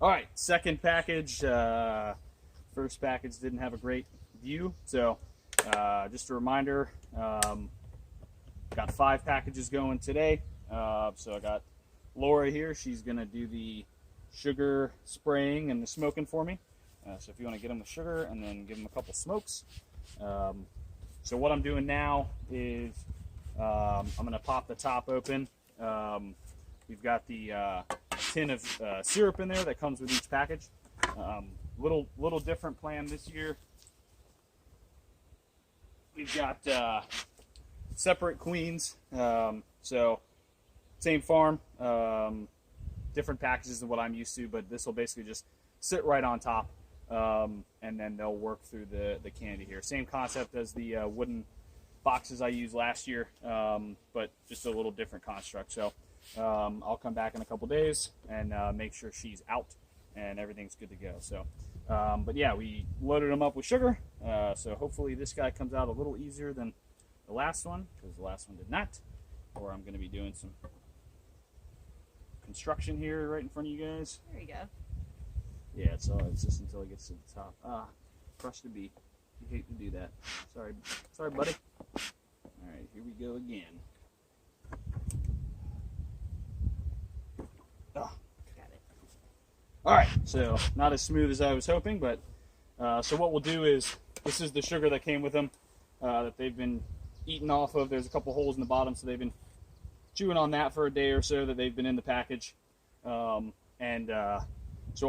All right, second package. First package didn't have a great view, so just a reminder, got 5 packages going today. So I got Laura here. She's going to do the sugar spraying and the smoking for me. So if you want to get them the sugar and then give them a couple smokes. So what I'm doing now is I'm going to pop the top open. We've got the tin of syrup in there that comes with each package. Little different plan this year. We've got separate queens, so same farm, different packages than what I'm used to, but this will basically just sit right on top, and then they'll work through the candy here. Same concept as the wooden boxes I used last year, but just a little different construct. So I'll come back in a couple days and make sure she's out and everything's good to go. So, but yeah, we loaded them up with sugar, so hopefully this guy comes out a little easier than the last one, because the last one did not. Or I'm going to be doing some construction here right in front of you guys. There you go. Yeah, it's just until it gets to the top. Ah, crush the bee. You hate to do that. Sorry, buddy. All right, here we go again. Oh. Got it. All right, so not as smooth as I was hoping, but so what we'll do is, this is the sugar that came with them that they've been eating off of. There's a couple holes in the bottom, so they've been chewing on that for a day or so that they've been in the package. So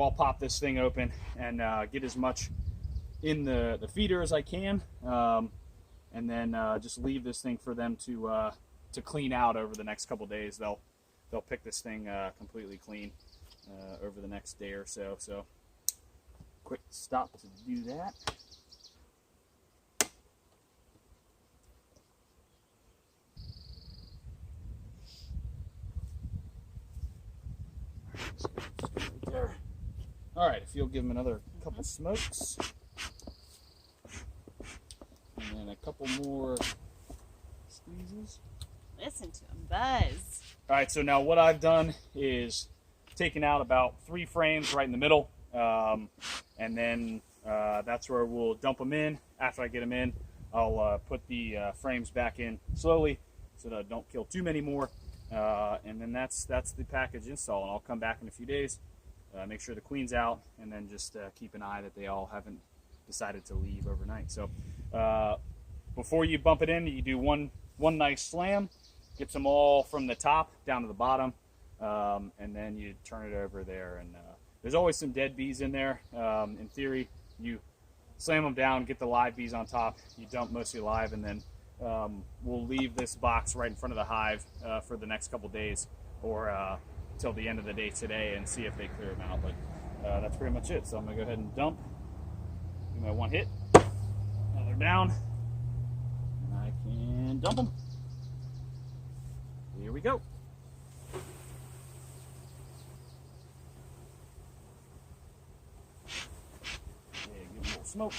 I'll pop this thing open and get as much in the feeder as I can, and then just leave this thing for them to clean out over the next couple days. They'll pick this thing completely clean over the next day or so. So quick stop to do that. Right there. All right, if you'll give them another couple smokes, and then a couple more squeezes. Listen to him buzz. All right, so now what I've done is taken out about 3 frames right in the middle, and then that's where we'll dump them in. After I get them in, I'll put the frames back in slowly so that I don't kill too many more, and then that's the package install. And I'll come back in a few days, make sure the queen's out, and then just keep an eye that they all haven't decided to leave overnight. So before you bump it in, you do one nice slam. Gets them all from the top down to the bottom, and then you turn it over there. And there's always some dead bees in there. In theory, you slam them down, get the live bees on top. You dump mostly live, and then we'll leave this box right in front of the hive for the next couple days, or till the end of the day today, and see if they clear them out. But that's pretty much it. So I'm gonna go ahead and dump. Do my one hit. Now they're down, and I can dump them. Here we go. Yeah, give them a little smoke.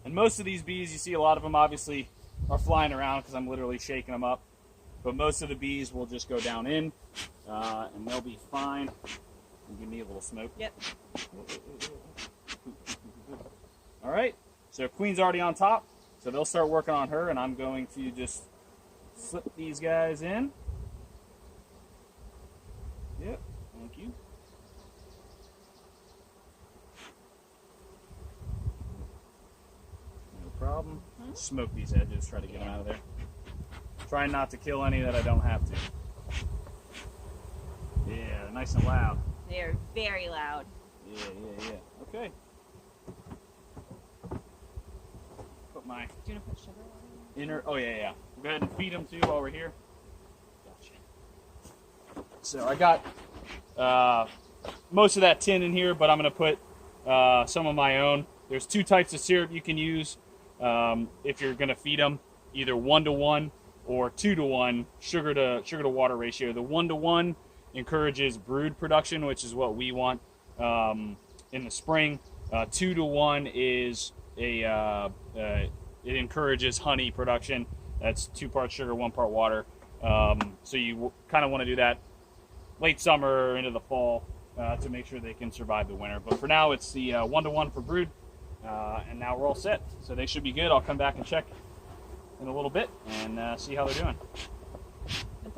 And most of these bees, you see a lot of them obviously are flying around because I'm literally shaking them up. But most of the bees will just go down in, and they'll be fine. And give me a little smoke. Yep. All right, so queen's already on top. So they'll start working on her, and I'm going to just slip these guys in. Yep, thank you. No problem. Smoke these edges, try to get them out of there. Try not to kill any that I don't have to. Yeah, nice and loud. They are very loud. Yeah. Okay. Put my Do you want to put sugar on? inner. Oh yeah. We'll go ahead and feed them too while we're here. Gotcha. So I got most of that tin in here, but I'm gonna put some of my own. There's 2 types of syrup you can use if you're gonna feed them, either 1-to-1 or 2-to-1 sugar to water ratio. The 1-to-1 encourages brood production, which is what we want in the spring. 2-to-1 is it encourages honey production. That's 2 parts sugar, 1 part water. So you kind of want to do that late summer into the fall to make sure they can survive the winter. But for now, it's the 1-to-1 for brood, and now we're all set. So they should be good. I'll come back and check in a little bit and see how they're doing.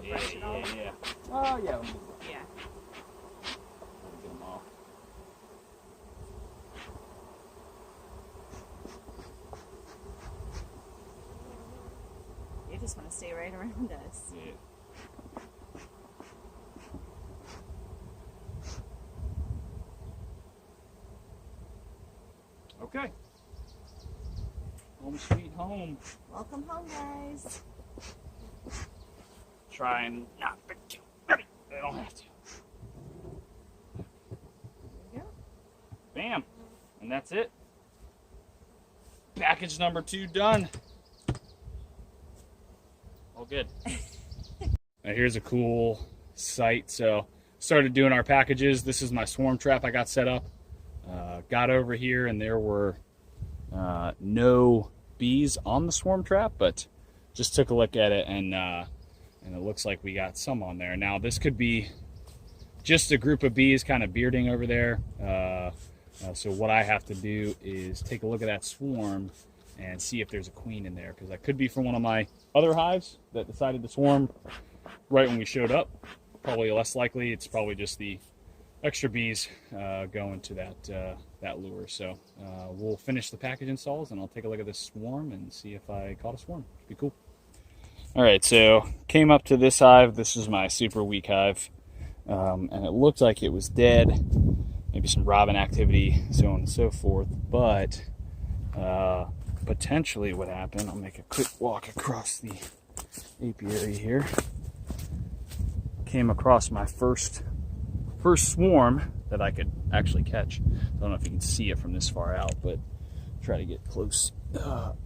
Yeah. Oh, yeah. Let me Yeah. get them off. You just want to stay right around us. Yeah. Okay. Home sweet home. Welcome home, guys. Try and not be too ready. They don't have to. There you go. Bam. And that's it. Package number 2 done. All good. Now here's a cool site. So started doing our packages. This is my swarm trap I got set up. Got over here and there were no bees on the swarm trap, but just took a look at it and it looks like we got some on there. Now this could be just a group of bees kind of bearding over there. So what I have to do is take a look at that swarm and see if there's a queen in there, because that could be from one of my other hives that decided to swarm right when we showed up. Probably less likely, it's probably just the extra bees going to that lure. So we'll finish the package installs and I'll take a look at this swarm and see if I caught a swarm. Should be cool. All right, so came up to this hive. This is my super weak hive, and it looked like it was dead. Maybe some robin activity, so on and so forth. But potentially what happened, I'll make a quick walk across the apiary here. Came across my first swarm that I could actually catch. I don't know if you can see it from this far out, but try to get close. But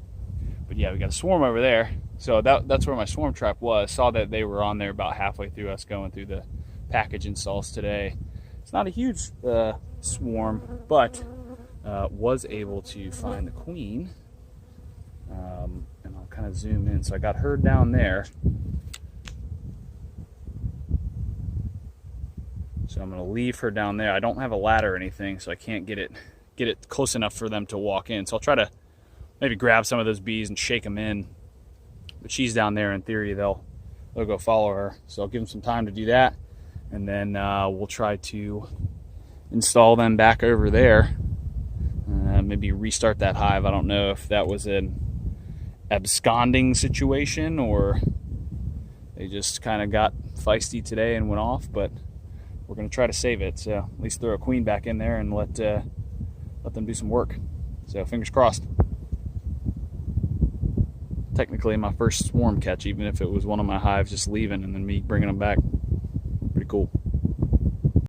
yeah, we got a swarm over there. So that's where my swarm trap was. Saw that they were on there about halfway through us going through the package installs today. It's not a huge swarm, but was able to find the queen. And I'll kind of zoom in. So I got her down there. So I'm going to leave her down there. I don't have a ladder or anything, so I can't get it close enough for them to walk in. So I'll try to maybe grab some of those bees and shake them in. But she's down there. In theory, they'll go follow her. So I'll give them some time to do that, and then we'll try to install them back over there. Maybe restart that hive. I don't know if that was an absconding situation or they just kind of got feisty today and went off, but we're going to try to save it. So at least throw a queen back in there and let them do some work. So fingers crossed. Technically my first swarm catch, even if it was one of my hives just leaving and then me bringing them back. Pretty cool.